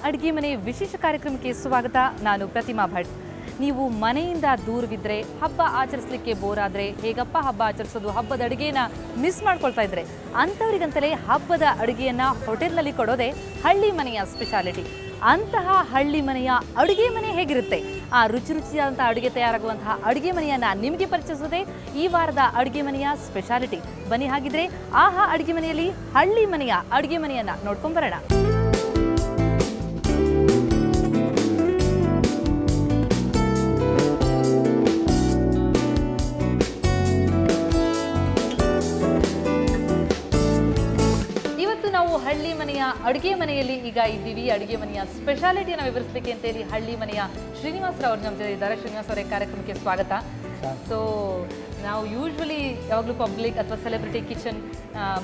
ಅಡುಗೆ ಮನೆ ವಿಶೇಷ ಕಾರ್ಯಕ್ರಮಕ್ಕೆ ಸ್ವಾಗತ. ನಾನು ಪ್ರತಿಮಾ ಭಟ್. ನೀವು ಮನೆಯಿಂದ ದೂರವಿದ್ದರೆ, ಹಬ್ಬ ಆಚರಿಸಲಿಕ್ಕೆ ಬೋರ್ ಆದರೆ ಹೇಗಪ್ಪ ಹಬ್ಬ ಆಚರಿಸೋದು, ಹಬ್ಬದ ಅಡುಗೆನ ಮಿಸ್ ಮಾಡ್ಕೊಳ್ತಾ ಇದ್ರೆ ಅಂಥವ್ರಿಗಂತಲೇ ಹಬ್ಬದ ಅಡುಗೆಯನ್ನು ಹೋಟೆಲ್ನಲ್ಲಿ ಕೊಡೋದೇ ಹಳ್ಳಿ ಮನೆಯ ಸ್ಪೆಷಾಲಿಟಿ. ಅಂತಹ ಹಳ್ಳಿ ಮನೆಯ ಅಡುಗೆ ಮನೆ ಹೇಗಿರುತ್ತೆ, ಆ ರುಚಿಯಾದಂಥ ಅಡುಗೆ ತಯಾರಾಗುವಂತಹ ಅಡುಗೆ ಮನೆಯನ್ನು ನಿಮಗೆ ಪರಿಚಯಿಸೋದೇ ಈ ವಾರದ ಅಡುಗೆ ಮನೆಯ ಸ್ಪೆಷಾಲಿಟಿ. ಬನ್ನಿ ಹಾಗಿದ್ರೆ ಆಹಾ ಅಡುಗೆ ಮನೆಯಲ್ಲಿ ಹಳ್ಳಿ ಮನೆಯ ಅಡುಗೆ ಮನೆಯನ್ನು ನೋಡ್ಕೊಂಬರೋಣ. ಹಳ್ಳಿ ಮನೆಯ ಅಡುಗೆ ಮನೆಯಲ್ಲಿ ಈಗ ಇದ್ದೀವಿ. ಅಡುಗೆ ಮನೆಯ ಸ್ಪೆಷಾಲಿಟಿಯನ್ನು ವಿವರಿಸಲಿಕ್ಕೆ ಅಂತ ಹೇಳಿ ಹಳ್ಳಿ ಮನೆಯ ಶ್ರೀನಿವಾಸರವರು ನಮ್ಮ ಜೊತೆ ಇದ್ದಾರೆ. ಶ್ರೀನಿವಾಸ್ ಅವರೇ, ಕಾರ್ಯಕ್ರಮಕ್ಕೆ ಸ್ವಾಗತ. ಸೊ ನಾವು ಯೂಶ್ವಲಿ ಯಾವಾಗಲೂ ಪಬ್ಲಿಕ್ ಅಥವಾ ಸೆಲೆಬ್ರಿಟಿ ಕಿಚನ್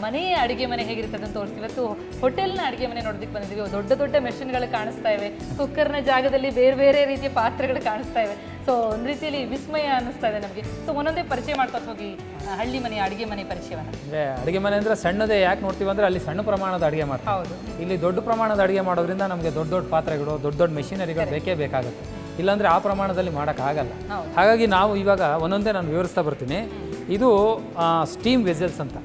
ಮನೆಯ ಅಡುಗೆ ಮನೆ ಹೇಗಿರುತ್ತೆ ಅಂತ ತೋರಿಸ್ತೀವಿ. ಇವತ್ತು ಹೋಟೆಲ್ನ ಅಡುಗೆ ಮನೆ ನೋಡೋದಕ್ಕೆ ಬಂದಿದ್ದೀವಿ. ದೊಡ್ಡ ದೊಡ್ಡ ಮೆಷಿನ್ಗಳು ಕಾಣಿಸ್ತಾ ಇವೆ, ಕುಕ್ಕರ್ನ ಜಾಗದಲ್ಲಿ ಬೇರೆ ಬೇರೆ ರೀತಿಯ ಪಾತ್ರೆಗಳು ಕಾಣಿಸ್ತಾ ಇವೆ. ಸೊ ಒಂದು ರೀತಿಯಲ್ಲಿ ವಿಸ್ಮಯ ಅನ್ನಿಸ್ತಾ ಇದೆ ನಮಗೆ. ಸೊ ಒಂದೊಂದೇ ಪರಿಚಯ ಮಾಡ್ಕೊತ ಹೋಗಿ ಹಳ್ಳಿ ಮನೆಯ ಅಡುಗೆ ಮನೆ ಪರಿಚಯವನ್ನು. ಅಂದರೆ ಅಡುಗೆ ಮನೆ ಅಂದರೆ ಸಣ್ಣದೇ ಯಾಕೆ ನೋಡ್ತೀವಿ ಅಂದರೆ ಅಲ್ಲಿ ಸಣ್ಣ ಪ್ರಮಾಣದ ಅಡುಗೆ ಮಾಡ್ತೀವಿ. ಹೌದು, ಇಲ್ಲಿ ದೊಡ್ಡ ಪ್ರಮಾಣದ ಅಡುಗೆ ಮಾಡೋದ್ರಿಂದ ನಮಗೆ ದೊಡ್ಡ ದೊಡ್ಡ ಪಾತ್ರೆಗಳು, ದೊಡ್ಡ ದೊಡ್ಡ ಮೆಷಿನರಿಗಳು ಬೇಕೇ ಬೇಕಾಗುತ್ತೆ. ಇಲ್ಲಾಂದರೆ ಆ ಪ್ರಮಾಣದಲ್ಲಿ ಮಾಡೋಕ್ಕಾಗಲ್ಲ. ಹಾಗಾಗಿ ನಾವು ಇವಾಗ ಒಂದೊಂದೇ ನಾನು ವಿವರಿಸ್ತಾ ಬರ್ತೀನಿ. ಇದು ಸ್ಟೀಮ್ ವೆಸಲ್ಸ್ ಅಂತ,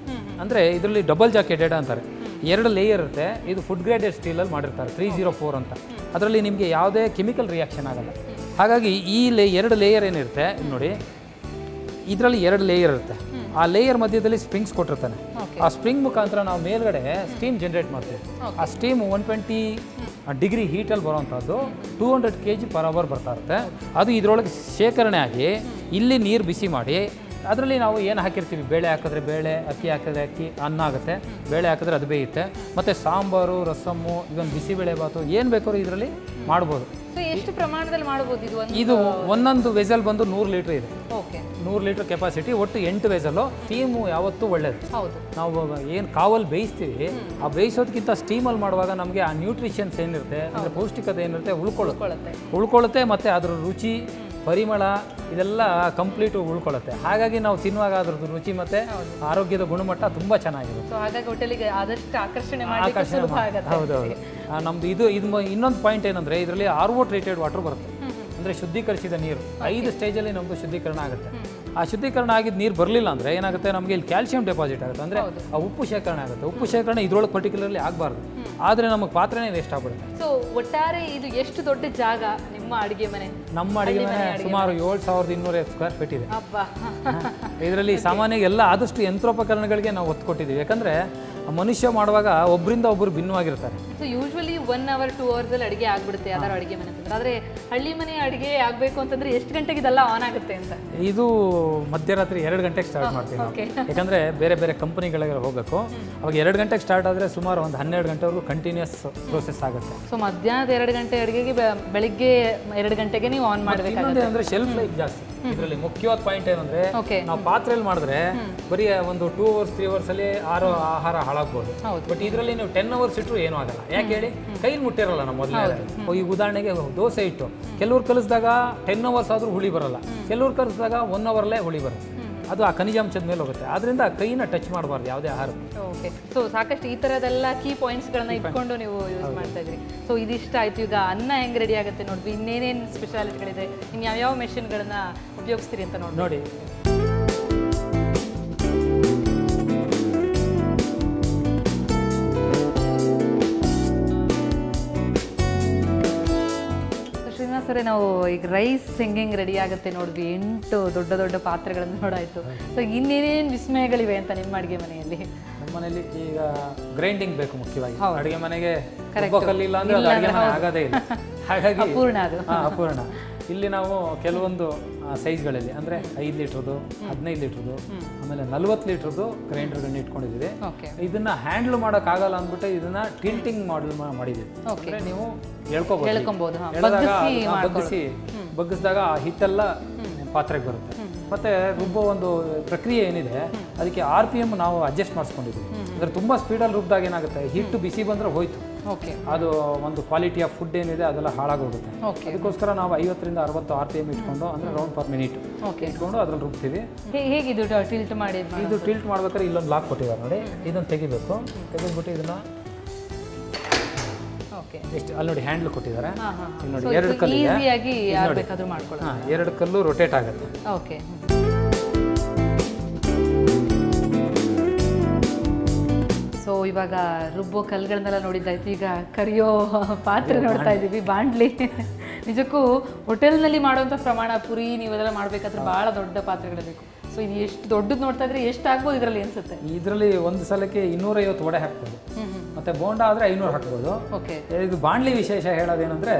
ಅಂದರೆ ಇದರಲ್ಲಿ ಡಬಲ್ ಜಾಕೆಟೆಡ್ ಅಂತಾರೆ. 2 ಲೇಯರ್ ಇರುತ್ತೆ. ಇದು ಫುಡ್ ಗ್ರೇಡೆಡ್ ಸ್ಟೀಲಲ್ಲಿ ಮಾಡಿರ್ತಾರೆ, 304 ಅಂತ. ಅದರಲ್ಲಿ ನಿಮಗೆ ಯಾವುದೇ ಕೆಮಿಕಲ್ ರಿಯಾಕ್ಷನ್ ಆಗಲ್ಲ. ಹಾಗಾಗಿ ಈ 2 ಲೇಯರ್ ಏನಿರುತ್ತೆ ನೋಡಿ, ಇದರಲ್ಲಿ 2 ಲೇಯರ್ ಇರುತ್ತೆ. ಆ ಲೇಯರ್ ಮಧ್ಯದಲ್ಲಿ ಸ್ಪ್ರಿಂಗ್ಸ್ ಕೊಟ್ಟಿರ್ತಾನೆ. ಆ ಸ್ಪ್ರಿಂಗ್ ಮುಖಾಂತರ ನಾವು ಮೇಲ್ಗಡೆ ಸ್ಟೀಮ್ ಜನರೇಟ್ ಮಾಡ್ತೀವಿ. ಆ ಸ್ಟೀಮ್ 120 ಡಿಗ್ರಿ ಹೀಟಲ್ಲಿ ಬರೋವಂಥದ್ದು 200 kg ಪರ್ ಅವರ್ ಬರ್ತಾ ಇರುತ್ತೆ. ಅದು ಇದರೊಳಗೆ ಶೇಖರಣೆ ಆಗಿ ಇಲ್ಲಿ ನೀರು ಬಿಸಿ ಮಾಡಿ ಅದರಲ್ಲಿ ನಾವು ಏನು ಹಾಕಿರ್ತೀವಿ, ಬೇಳೆ ಹಾಕಿದ್ರೆ ಬೇಳೆ, ಅಕ್ಕಿ ಹಾಕಿದ್ರೆ ಅಕ್ಕಿ, ಅನ್ನ ಆಗುತ್ತೆ. ಬೇಳೆ ಹಾಕಿದ್ರೆ ಅದು ಬೇಯುತ್ತೆ. ಮತ್ತು ಸಾಂಬಾರು, ರಸಮ್ಮು, ಇದೊಂದು ಬಿಸಿಬೇಳೆ ಬಾತು ಏನು ಬೇಕಾದ್ರೂ ಇದರಲ್ಲಿ ಮಾಡ್ಬೋದು. ಎಷ್ಟು ಪ್ರಮಾಣದಲ್ಲಿ ಮಾಡ್ಬೋದು ಇದು ಒಂದೊಂದು ವೆಸಲ್ ಬಂದು 100 ಲೀಟ್ರ್ ಇದೆ. Okay, 100 litre capacity. ಒಟ್ಟು 8 ವೆಸಲ್ಲು. ಸ್ಟೀಮು ಯಾವತ್ತೂ ಒಳ್ಳೇದು. ಹೌದು, ನಾವು ಏನು ಕಾವಲ್ಲಿ ಬೇಯಿಸ್ತೀವಿ, ಆ ಬೇಯಿಸೋದಕ್ಕಿಂತ ಸ್ಟೀಮಲ್ಲಿ ಮಾಡುವಾಗ ನಮಗೆ ಆ ನ್ಯೂಟ್ರಿಷನ್ಸ್ ಏನಿರುತ್ತೆ, ಅಂದರೆ ಪೌಷ್ಟಿಕತೆ ಏನಿರುತ್ತೆ ಉಳ್ಕೊಳ್ಳುತ್ತೆ. ಮತ್ತು ಅದರ ರುಚಿ, ಪರಿಮಳ ಇದೆಲ್ಲ ಕಂಪ್ಲೀಟು ಉಳ್ಕೊಳ್ಳುತ್ತೆ. ಹಾಗಾಗಿ ನಾವು ತಿನ್ನುವಾಗ ಅದ್ರದ್ದು ರುಚಿ ಮತ್ತು ಆರೋಗ್ಯದ ಗುಣಮಟ್ಟ ತುಂಬ ಚೆನ್ನಾಗಿರುತ್ತೆ. ಹಾಗಾಗಿ ಹೋಟೆಲಿಗೆ ಆದಷ್ಟು ಆಕರ್ಷಣೆ. ಹೌದೌದು. ನಮ್ಮದು ಇದು ಇನ್ನೊಂದು ಪಾಯಿಂಟ್ ಏನಂದರೆ, ಇದರಲ್ಲಿ RO ಟ್ರೀಟೆಡ್ ವಾಟರ್ ಬರುತ್ತೆ, ಅಂದರೆ ಶುದ್ಧೀಕರಿಸಿದ ನೀರು. 5 ಸ್ಟೇಜಲ್ಲಿ ನಮ್ಮದು ಶುದ್ಧೀಕರಣ ಆಗುತ್ತೆ. ಆ ಶುದ್ಧೀಕರಣ ಆಗಿದ್ದು ನೀರು ಬರಲಿಲ್ಲ ಅಂದರೆ ಏನಾಗುತ್ತೆ, ನಮಗೆ ಇಲ್ಲಿ ಕ್ಯಾಲ್ಸಿಯಂ ಡೆಪಾಸಿಟ್ ಆಗುತ್ತೆ, ಅಂದರೆ ಆ ಉಪ್ಪು ಶೇಖರಣೆ ಆಗುತ್ತೆ. ಉಪ್ಪು ಶೇಖರಣೆ ಇದ್ರೊಳಗೆ ಪರ್ಟಿಕ್ಯುಲರ್ಲಿ ಆಗಬಾರ್ದು, ಆದರೆ ನಮಗೆ ಪಾತ್ರೆನೇ ವೇಸ್ಟ್ ಆಗ್ಬಿಡುತ್ತೆ. ಸೊ ಒಟ್ಟಾರೆ ಇದು ಎಷ್ಟು ದೊಡ್ಡ ಜಾಗ ನಿಮ್ಮ ಅಡುಗೆ ಮನೆ? ನಮ್ಮ ಅಡುಗೆ ಮನೆ ಸುಮಾರು 7250 ಸ್ಕ್ವೇರ್ ಫೀಟ್ ಇದೆ. ಇದರಲ್ಲಿ ಸಾಮಾನ್ಯ ಎಲ್ಲ ಆದಷ್ಟು ಯಂತ್ರೋಪಕರಣಗಳಿಗೆ ನಾವು ಒತ್ತು ಕೊಟ್ಟಿದ್ದೀವಿ. ಯಾಕಂದರೆ ಮನುಷ್ಯ ಮಾಡುವಾಗ ಒಬ್ಬರಿಂದ ಒಬ್ಬರು ಭಿನ್ನವಾಗಿರ್ತಾರೆ. ಸೊ ಯೂಶ್ವಲಿ 1 hour 2 hours ಅಡುಗೆ ಆಗ್ಬಿಡುತ್ತೆ ಯಾವ್ದಾರು ಅಡುಗೆ ಮನೆ ಅಂತಂದ್ರೆ. ಆದರೆ ಹಳ್ಳಿ ಮನೆ ಅಡುಗೆ ಆಗಬೇಕು ಅಂತಂದ್ರೆ ಎಷ್ಟು ಗಂಟೆಗೆ ಇದೆಲ್ಲ ಆನ್ ಆಗುತ್ತೆ ಅಂತ? ಇದು ಮಧ್ಯರಾತ್ರಿ 2 ಗಂಟೆಗೆ ಸ್ಟಾರ್ಟ್ ಮಾಡ್ತೀವಿ ನಾವು. ಯಾಕಂದರೆ ಬೇರೆ ಬೇರೆ ಕಂಪನಿಗಳಿಗೆ ಹೋಗಬೇಕು. ಅವಾಗ 2 ಗಂಟೆಗೆ ಸ್ಟಾರ್ಟ್ ಆದರೆ ಸುಮಾರು ಒಂದು 12 ಗಂಟೆವರೆಗೂ ಕಂಟಿನ್ಯೂಸ್ ಪ್ರೋಸೆಸ್ ಆಗುತ್ತೆ. ಸೊ ಮಧ್ಯಾಹ್ನದ 2 ಗಂಟೆ ಅಡುಗೆಗೆ ಬೆಳಿಗ್ಗೆ 2 ಗಂಟೆಗೆ ನೀವು ಆನ್ ಮಾಡಬೇಕಾಗುತ್ತೆ. ಅಂದರೆ ಶೆಲ್ಫ್ ಲೈಫ್ ಜಾಸ್ತಿ. ಇದರಲ್ಲಿ ಮುಖ್ಯವಾದ ಪಾಯಿಂಟ್ ಏನಂದ್ರೆ, ನಾವು ಪಾತ್ರೆಯಲ್ಲಿ ಮಾಡಿದ್ರೆ ಬರೀ ಒಂದು 2 hours 3 hours ಅಲ್ಲಿ ಆಹಾರ ಹಾಳಾಗ್ಬೋದು. ಬಟ್ ಇದರಲ್ಲಿ ನೀವು 10 hours ಇಟ್ಟರು ಏನೂ ಆಗಲ್ಲ. ಯಾಕೆ ಹೇಳಿ, ಕೈಲಿ ಮುಟ್ಟಿರಲ್ಲ ನಾವು ಮೊದಲೇ. ಈ ಉದಾಹರಣೆಗೆ ದೋಸೆ ಇಟ್ಟು ಕೆಲವ್ರು ಕಲಿಸಿದಾಗ 10 hours ಆದರೂ ಹುಳಿ ಬರಲ್ಲ, ಕೆಲವ್ರು ಕಲಿಸಿದಾಗ 1 hourಲ್ಲೇ ಹುಳಿ ಬರುತ್ತೆ. ಅದು ಆ ಖನಿಜಾಂಶದ ಮೇಲೆ ಹೋಗುತ್ತೆ. ಆದ್ರಿಂದ ಕೈನ ಟಚ್ ಮಾಡಬಾರ್ದು ಯಾವುದೇ ಆಹಾರ. ಓಕೆ, ಸೊ ಸಾಕಷ್ಟು ಈ ಥರದೆಲ್ಲ ಕೀ ಪಾಯಿಂಟ್ಸ್ಗಳನ್ನ ಇಟ್ಕೊಂಡು ನೀವು ಯೂಸ್ ಮಾಡ್ತಾ ಇದ್ರಿ. ಸೊ ಇದಿಷ್ಟ ಆಯ್ತು. ಈಗ ಅನ್ನ ಹೆಂಗೆ ರೆಡಿ ಆಗುತ್ತೆ ನೋಡ್ವಿ, ಇನ್ನೇನೇನು ಸ್ಪೆಷಾಲಿಟಿಗಳಿದೆ, ಇನ್ನು ಯಾವ್ಯಾವ ಮೆಷಿನ್ಗಳನ್ನ ಉಪಯೋಗಿಸ್ತೀರಿ ಅಂತ ನೋಡಿ. ಸರಿ, ನಾವು ಈಗ ರೈಸ್ ಹೆಂಗೆ ರೆಡಿ ಆಗುತ್ತೆ ನೋಡಿದ್ವಿ. 8 ದೊಡ್ಡ ದೊಡ್ಡ ಪಾತ್ರೆಗಳನ್ನು ನೋಡಾಯಿತು. ಸೊ ಇನ್ನೇನೇನು ವಿಸ್ಮಯಗಳಿವೆ ಅಂತ ನಿಮ್ಮ ಅಡುಗೆ ಮನೆಯಲ್ಲಿ? ನಮ್ಮ ಮನೆಯಲ್ಲಿ ಈಗ ಗ್ರೈಂಡಿಂಗ್ ಬೇಕು ಮುಖ್ಯವಾಗಿ. ಅಡುಗೆ ಮನೆಗೆ ಕಲ್ಲಿಲ್ಲ ಅಂದರೆ ಅದು ಅಡುಗೆ ಮನೆ ಆಗೋದೇ ಇಲ್ಲ. ಹಾಗಾಗಿ ಅಪೂರ್ಣ. ಇಲ್ಲಿ ನಾವು ಕೆಲವೊಂದು ಸೈಜ್ಗಳಲ್ಲಿ, ಅಂದರೆ 5 ಲೀಟ್ರದ್ದು, 15 ಲೀಟ್ರದ್ದು, ಆಮೇಲೆ 40 ಲೀಟ್ರದ್ದು ಗ್ರೈಂಡರ್ಗಳನ್ನ ಇಟ್ಕೊಂಡಿದ್ದೀವಿ. ಇದನ್ನ ಹ್ಯಾಂಡಲ್ ಮಾಡೋಕ್ಕಾಗಲ್ಲ ಅಂದ್ಬಿಟ್ಟು ಇದನ್ನ ಟಿಲ್ಟಿಂಗ್ ಮಾಡಿದ್ದೀವಿ. ಅಂದರೆ ನೀವು ಹೇಳ್ಕೊಬೋದು, ಬಗ್ಗಿಸಿದಾಗ ಆ ಹಿಟ್ಟೆಲ್ಲ ಪಾತ್ರೆಗೆ ಬರುತ್ತೆ. ಮತ್ತು ರುಬ್ಬೋ ಒಂದು ಪ್ರಕ್ರಿಯೆ ಏನಿದೆ, ಅದಕ್ಕೆ RPM ನಾವು ಅಡ್ಜಸ್ಟ್ ಮಾಡಿಸ್ಕೊಂಡಿದ್ದೀವಿ. ಅಂದರೆ ತುಂಬ ಸ್ಪೀಡಲ್ಲಿ ರುಬ್ಬಿದಾಗ ಏನಾಗುತ್ತೆ, ಹಿಟ್ಟು ಬಿಸಿ ಬಂದರೆ ಹೋಯ್ತು, ಅದು ಒಂದು ಕ್ವಾಲಿಟಿ ಆಫ್ ಫುಡ್ ಏನಿದೆ ಅದೆಲ್ಲ ಹಾಳಾಗೋಗುತ್ತೆ. ಅದಕ್ಕೋಸ್ಕರ ನಾವು 50ರಿಂದ 60 RPM ಇಟ್ಕೊಂಡು, ಅಂದರೆ ರೌಂಡ್ ಪರ್ ಮಿನಿಟ್ ಇಟ್ಕೊಂಡು ಅದ್ರಲ್ಲಿ ರುಬ್ತೀವಿ. ಹೇಗಿದು ಟಿಲ್ಟ್ ಮಾಡಿ? ಇದು ಟಿಲ್ಟ್ ಮಾಡ್ಬೇಕಾದ್ರೆ ಇಲ್ಲೊಂದು ಲಾಕ್ ಕೊಟ್ಟಿದ್ದಾರೆ ನೋಡಿ, ಇದನ್ನು ತೆಗಿಬೇಕು. ತೆಗೆದ್ಬಿಟ್ಟು ಇದನ್ನು ಓಕೆ. ಎಷ್ಟು ಅಲ್ಲಿ ನೋಡಿ ಹ್ಯಾಂಡ್ಲ್ ಕೊಟ್ಟಿದ್ದಾರೆ. ಹಾಂ ಹಾಂ. ಇಲ್ಲಿ ನೋಡಿ 2 ಕಲ್ಲಿದೆ. ಈಸಿಯಾಗಿ ಯಾರು ಬೇಕಾದರೂ ಮಾಡ್ಕೊಳ್ಳೋದು. ಹಾಂ 2 ಕಲ್ಲು ರೊಟೇಟ್ ಆಗುತ್ತೆ. ಓಕೆ. ಸೊ ಇವಾಗ ರುಬ್ಬೋ ಕಲ್ಗಳನ್ನೆಲ್ಲ ನೋಡಿದ್ದಾಯ್ತು, ಈಗ ಕರಿಯೋ ಪಾತ್ರೆ ನೋಡ್ತಾ ಇದ್ದೀವಿ, ಬಾಂಡ್ಲಿ. ನಿಜಕ್ಕೂ ಹೋಟೆಲ್ನಲ್ಲಿ ಮಾಡುವಂಥ ಪ್ರಮಾಣ ಪುರಿ ನೀವೆಲ್ಲ ಮಾಡಬೇಕಾದ್ರೆ ಭಾಳ ದೊಡ್ಡ ಪಾತ್ರೆಗಳು ಬೇಕು. ಸೊ ಇದು ಎಷ್ಟು ದೊಡ್ಡದು ನೋಡ್ತಾ ಇದ್ರೆ ಎಷ್ಟು ಆಗ್ಬೋದು ಇದರಲ್ಲಿ ಅನ್ಸುತ್ತೆ? ಇದರಲ್ಲಿ ಒಂದು ಸಲಕ್ಕೆ 250 ವಡೆ ಹಾಕ್ಬೋದು, ಮತ್ತೆ ಬೋಂಡ ಆದರೆ 500 ಹಾಕ್ಬೋದು. ಓಕೆ. ಇದು ಬಾಂಡ್ಲಿ ವಿಶೇಷ ಹೇಳೋದೇನೆಂದರೆ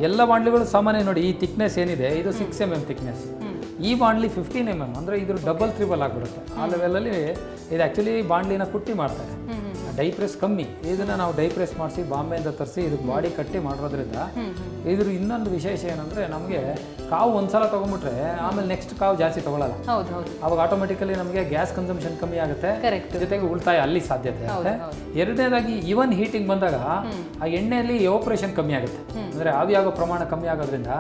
ಎಲ್ಲ ಬಾಂಡ್ಲಿಗಳು ಸಾಮಾನ್ಯ ನೋಡಿ ಈ ಥಿಕ್ನೆಸ್ ಏನಿದೆ ಇದು 6 mm ಥಿಕ್ನೆಸ್. ಈ ಬಾಂಡ್ಲಿ 15 mm, ಅಂದರೆ ಇದ್ರ ಡಬಲ್ ತ್ರಿಬಲ್ ಆಗಿಬಿಡುತ್ತೆ. ಆ ಲೆವೆಲಲ್ಲಿ ಇದು ಆ್ಯಕ್ಚುಲಿ ಬಾಂಡ್ಲಿನ ಕುಟ್ಟಿ ಮಾಡ್ತಾರೆ. ಡೈ ಪ್ರೆಸ್ ಕಮ್ಮಿ, ಇದನ್ನು ನಾವು ಡೈ ಪ್ರೆಸ್ ಮಾಡಿಸಿ ಬಾಂಬೆಯಿಂದ ತರಿಸಿ ಇದಕ್ಕೆ ಬಾಡಿ ಕಟ್ಟಿ ಮಾಡೋದ್ರಿಂದ ಇದ್ರ ಇನ್ನೊಂದು ವಿಶೇಷ ಏನಂದರೆ ನಮಗೆ ಕಾವು ಒಂದ್ಸಲ ತೊಗೊಂಬಿಟ್ರೆ ಆಮೇಲೆ ನೆಕ್ಸ್ಟ್ ಕಾವು ಜಾಸ್ತಿ ತೊಗೊಳ್ಳಲ್ಲ. ಅವಾಗ ಆಟೋಮೆಟಿಕಲಿ ನಮಗೆ ಗ್ಯಾಸ್ ಕನ್ಸಂಪ್ಷನ್ ಕಮ್ಮಿ ಆಗುತ್ತೆ, ಜೊತೆಗೆ ಉಳಿತಾಯ ಅಲ್ಲಿ ಸಾಧ್ಯತೆ ಆಗುತ್ತೆ. ಎರಡನೇದಾಗಿ ಇವನ್ ಹೀಟಿಂಗ್ ಬಂದಾಗ ಆ ಎಣ್ಣೆಯಲ್ಲಿ ಎವಾಪರೇಷನ್ ಕಮ್ಮಿ ಆಗುತ್ತೆ, ಅಂದರೆ ಆವಿಯಾಗೋ ಪ್ರಮಾಣ ಕಮ್ಮಿ ಆಗೋದ್ರಿಂದ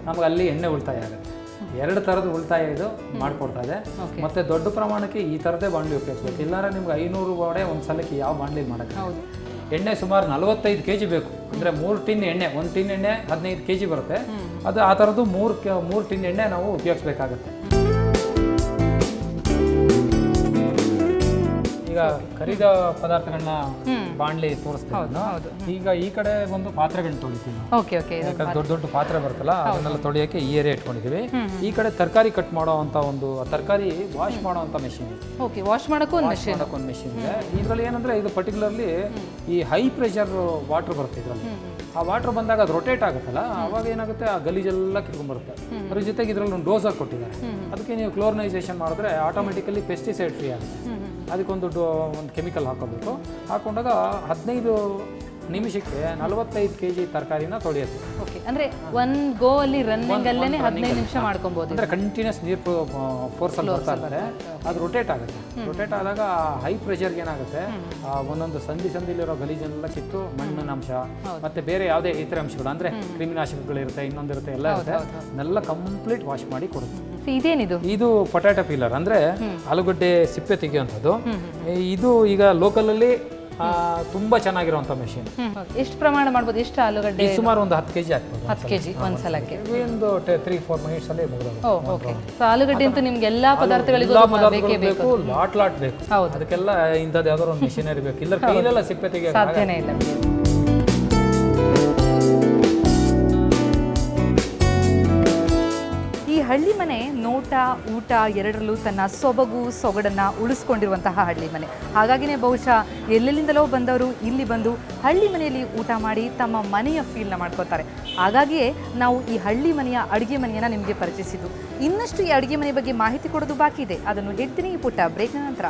ನಮ್ಗೆ ಅಲ್ಲಿ ಎಣ್ಣೆ ಉಳಿತಾಯ ಆಗುತ್ತೆ. 2 ಥರದ ಉಳಿತಾಯ ಇದು ಮಾಡಿಕೊಡ್ತಾ ಇದೆ. ಮತ್ತು ದೊಡ್ಡ ಪ್ರಮಾಣಕ್ಕೆ ಈ ಥರದೇ ಬಾಂಡ್ಲಿ ಉಪಯೋಗಿಸ್ಬೇಕು, ಇಲ್ಲಾಂದ್ರೆ ನಿಮ್ಗೆ 500 ವಡೆ ಒಂದು ಸಲಕ್ಕೆ ಯಾವ ಬಾಂಡ್ಲಿ ಮಾಡೋಕ್ಕೆ. ಎಣ್ಣೆ ಸುಮಾರು 45 kg ಬೇಕು, ಅಂದರೆ 3 ಟಿನ್ ಎಣ್ಣೆ, 1 ಟಿನ್ ಎಣ್ಣೆ 15 kg ಬರುತ್ತೆ. ಅದು ಆ ಥರದ್ದು 3 ಟಿನ್ ಎಣ್ಣೆ ನಾವು ಉಪಯೋಗಿಸ್ಬೇಕಾಗತ್ತೆ. ಈಗ ಕರಿದ ಪದಾರ್ಥಗಳನ್ನ ಬಾಂಡ್ಲಿ ತೋರಿಸ್ತೀವಿ. ಈಗ ಈ ಕಡೆ ಒಂದು ಪಾತ್ರೆಗಳನ್ನ ತೊಳಿತೀವಿ. ಯಾಕಂದ್ರೆ ದೊಡ್ಡ ದೊಡ್ಡ ಪಾತ್ರೆ ಬರುತ್ತಲ್ಲ ಅದನ್ನೆಲ್ಲ ತೊಳಿಯೋಕೆ ಈ ಏರಿಯಾ ಇಟ್ಕೊಂಡಿದ್ದೀವಿ. ಈ ಕಡೆ ತರಕಾರಿ ಕಟ್ ಮಾಡೋ ಅಂತ ಒಂದು ತರಕಾರಿ ವಾಶ್ ಮಾಡೋ ಅಂತ ಮೆಷಿನ್ ಇದೆ. ವಾಶ್ ಮಾಡೋಕೆ ಒಂದು ಮೆಷಿನ್ ಇದೆ. ಇದರಲ್ಲಿ ಏನಂದ್ರೆ ಇದು ಪರ್ಟಿಕ್ಯುಲರ್ಲಿ ಈ ಹೈ ಪ್ರೆಷರ್ ವಾಟರ್ ಬರುತ್ತೆ ಇದರಲ್ಲಿ. ಆ ವಾಟರ್ ಬಂದಾಗ ಅದು ರೊಟೇಟ್ ಆಗುತ್ತಲ್ಲ, ಅವಾಗ ಏನಾಗುತ್ತೆ ಆ ಗಲೀಜೆಲ್ಲ ಕಿತ್ಕೊಂಡ್ಬರುತ್ತೆ. ಅದ್ರ ಜೊತೆಗೆ ಇದರಲ್ಲಿ ಒಂದು ಡೋಸರ್ ಕೊಟ್ಟಿದ್ದಾರೆ. ಅದಕ್ಕೆ ನೀವು ಕ್ಲೋರ್ನೈಸೇಷನ್ ಮಾಡಿದ್ರೆ ಆಟೋಮೆಟಿಕಲಿ ಪೆಸ್ಟಿಸೈಡ್ ಫ್ರೀ ಆಗುತ್ತೆ. ಅದಕ್ಕೊಂದು ಕೆಮಿಕಲ್ ಹಾಕೋಬೇಕು. ಹಾಕೊಂಡಾಗ 15 ನಿಮಿಷಕ್ಕೆ 45 kg ತರಕಾರಿನ ತೊಳೆಯುತ್ತೆ. ಓಕೆ, ಅಂದ್ರೆ ಒಂದು ಗೋ ಅಲ್ಲಿ ರನ್ನಿಂಗ್ ಅಲ್ಲೇನೆ 15 ನಿಮಿಷ ಮಾಡ್ಕೊಬಹುದು. ಅಂದ್ರೆ ಕಂಟಿನ್ಯೂಸ್ ನೀರು ಫೋರ್ಸ್ ಅಲ್ಲಿ ಬರ್ತಾ ಇರ್ತಾರೆ, ಅದು ರೊಟೇಟ್ ಆಗುತ್ತೆ. ರೊಟೇಟ್ ಆದಾಗ ಹೈ ಪ್ರೆಷರ್ಗೆ ಏನಾಗುತ್ತೆ, ಒಂದೊಂದು ಸಂದಿಲಿರೋ ಗಲೀಜೆಲ್ಲ ಕಿತ್ತು ಮಣ್ಣಿನ ಅಂಶ ಮತ್ತೆ ಬೇರೆ ಯಾವುದೇ ಇತರ ಅಂಶಗಳು ಅಂದ್ರೆ ಕ್ರಿಮಿನಾಶಕಗಳಿರುತ್ತೆ, ಇನ್ನೊಂದಿರುತ್ತೆ, ಎಲ್ಲ ಇರುತ್ತೆ, ಅದನ್ನೆಲ್ಲ ಕಂಪ್ಲೀಟ್ ವಾಶ್ ಮಾಡಿ ಕೊಡುತ್ತೆ. ಇದೇನಿದು? ಇದು ಪೊಟ್ಯಾಟೊ ಪೀಲರ್, ಅಂದ್ರೆ ಆಲೂಗಡ್ಡೆ ಸಿಪ್ಪೆ ತೆಗೆಯುವಂಥದ್ದು. ಇದು ಈಗ ಲೋಕಲಲ್ಲಿ ತುಂಬಾ ಚೆನ್ನಾಗಿರುವಂತ ಮೆಷಿನ್. ಎಷ್ಟು ಪ್ರಮಾಣ ಮಾಡ್ಬೋದು? ಎಷ್ಟು ಆಲೂಗಡ್ಡೆ? ಸುಮಾರು ಒಂದು 10 kg ಆಗ್ಬೋದು. 10 kg ಒಂದು ಸಲಕ್ಕೆ ಒಂದು 3-4 ಮಿನಿಟ್ಸ್ ಅಲ್ಲಿ ಮುಗಿದೋಗುತ್ತೆ. ಓಕೆ. ಸೊ ಆಲೂಗಡ್ಡೆ ಅಂತೂ ನಿಮ್ಗೆ ಎಲ್ಲಾ ಪದಾರ್ಥಗಳಿಗೂ ಬೇಕೇ ಬೇಕು, ಲಾಟ್ ಬೇಕು. ಅದಕ್ಕೆಲ್ಲ ಇಂಥದ್ದು ಯಾವ್ದಾದ್ರು ಒಂದು ಮಿಷಿನರಿ ಬೇಕು, ಇಲ್ಲ ಕೈಲೆಲ್ಲ ಸಿಪ್ಪೆ ತೆಗೆಯೋಕೆ ಸಾಧ್ಯನೇ ಇಲ್ಲ. ಈ ಹಳ್ಳಿ ಮನೆ ನೋಟ ಊಟ ಎರಡರಲ್ಲೂ ತನ್ನ ಸೊಗಡನ್ನು ಉಳಿಸ್ಕೊಂಡಿರುವಂತಹ ಹಳ್ಳಿ ಮನೆ. ಹಾಗಾಗಿನೇ ಬಹುಶಃ ಎಲ್ಲೆಲ್ಲಿಂದಲೋ ಬಂದವರು ಇಲ್ಲಿ ಬಂದು ಹಳ್ಳಿ ಮನೆಯಲ್ಲಿ ಊಟ ಮಾಡಿ ತಮ್ಮ ಮನೆಯ ಫೀಲ್ನ ಮಾಡ್ಕೋತಾರೆ. ಹಾಗಾಗಿಯೇ ನಾವು ಈ ಹಳ್ಳಿ ಮನೆಯ ಅಡುಗೆ ಮನೆಯನ್ನು ನಿಮಗೆ ಪರಿಚಯಿಸಿದ್ದು. ಇನ್ನಷ್ಟು ಈ ಅಡುಗೆ ಮನೆ ಬಗ್ಗೆ ಮಾಹಿತಿ ಕೊಡೋದು ಬಾಕಿ ಇದೆ, ಅದನ್ನು ಹೇಳ್ತೀನಿ ಈ ಪುಟ್ಟ ಬ್ರೇಕ್ನ ನಂತರ.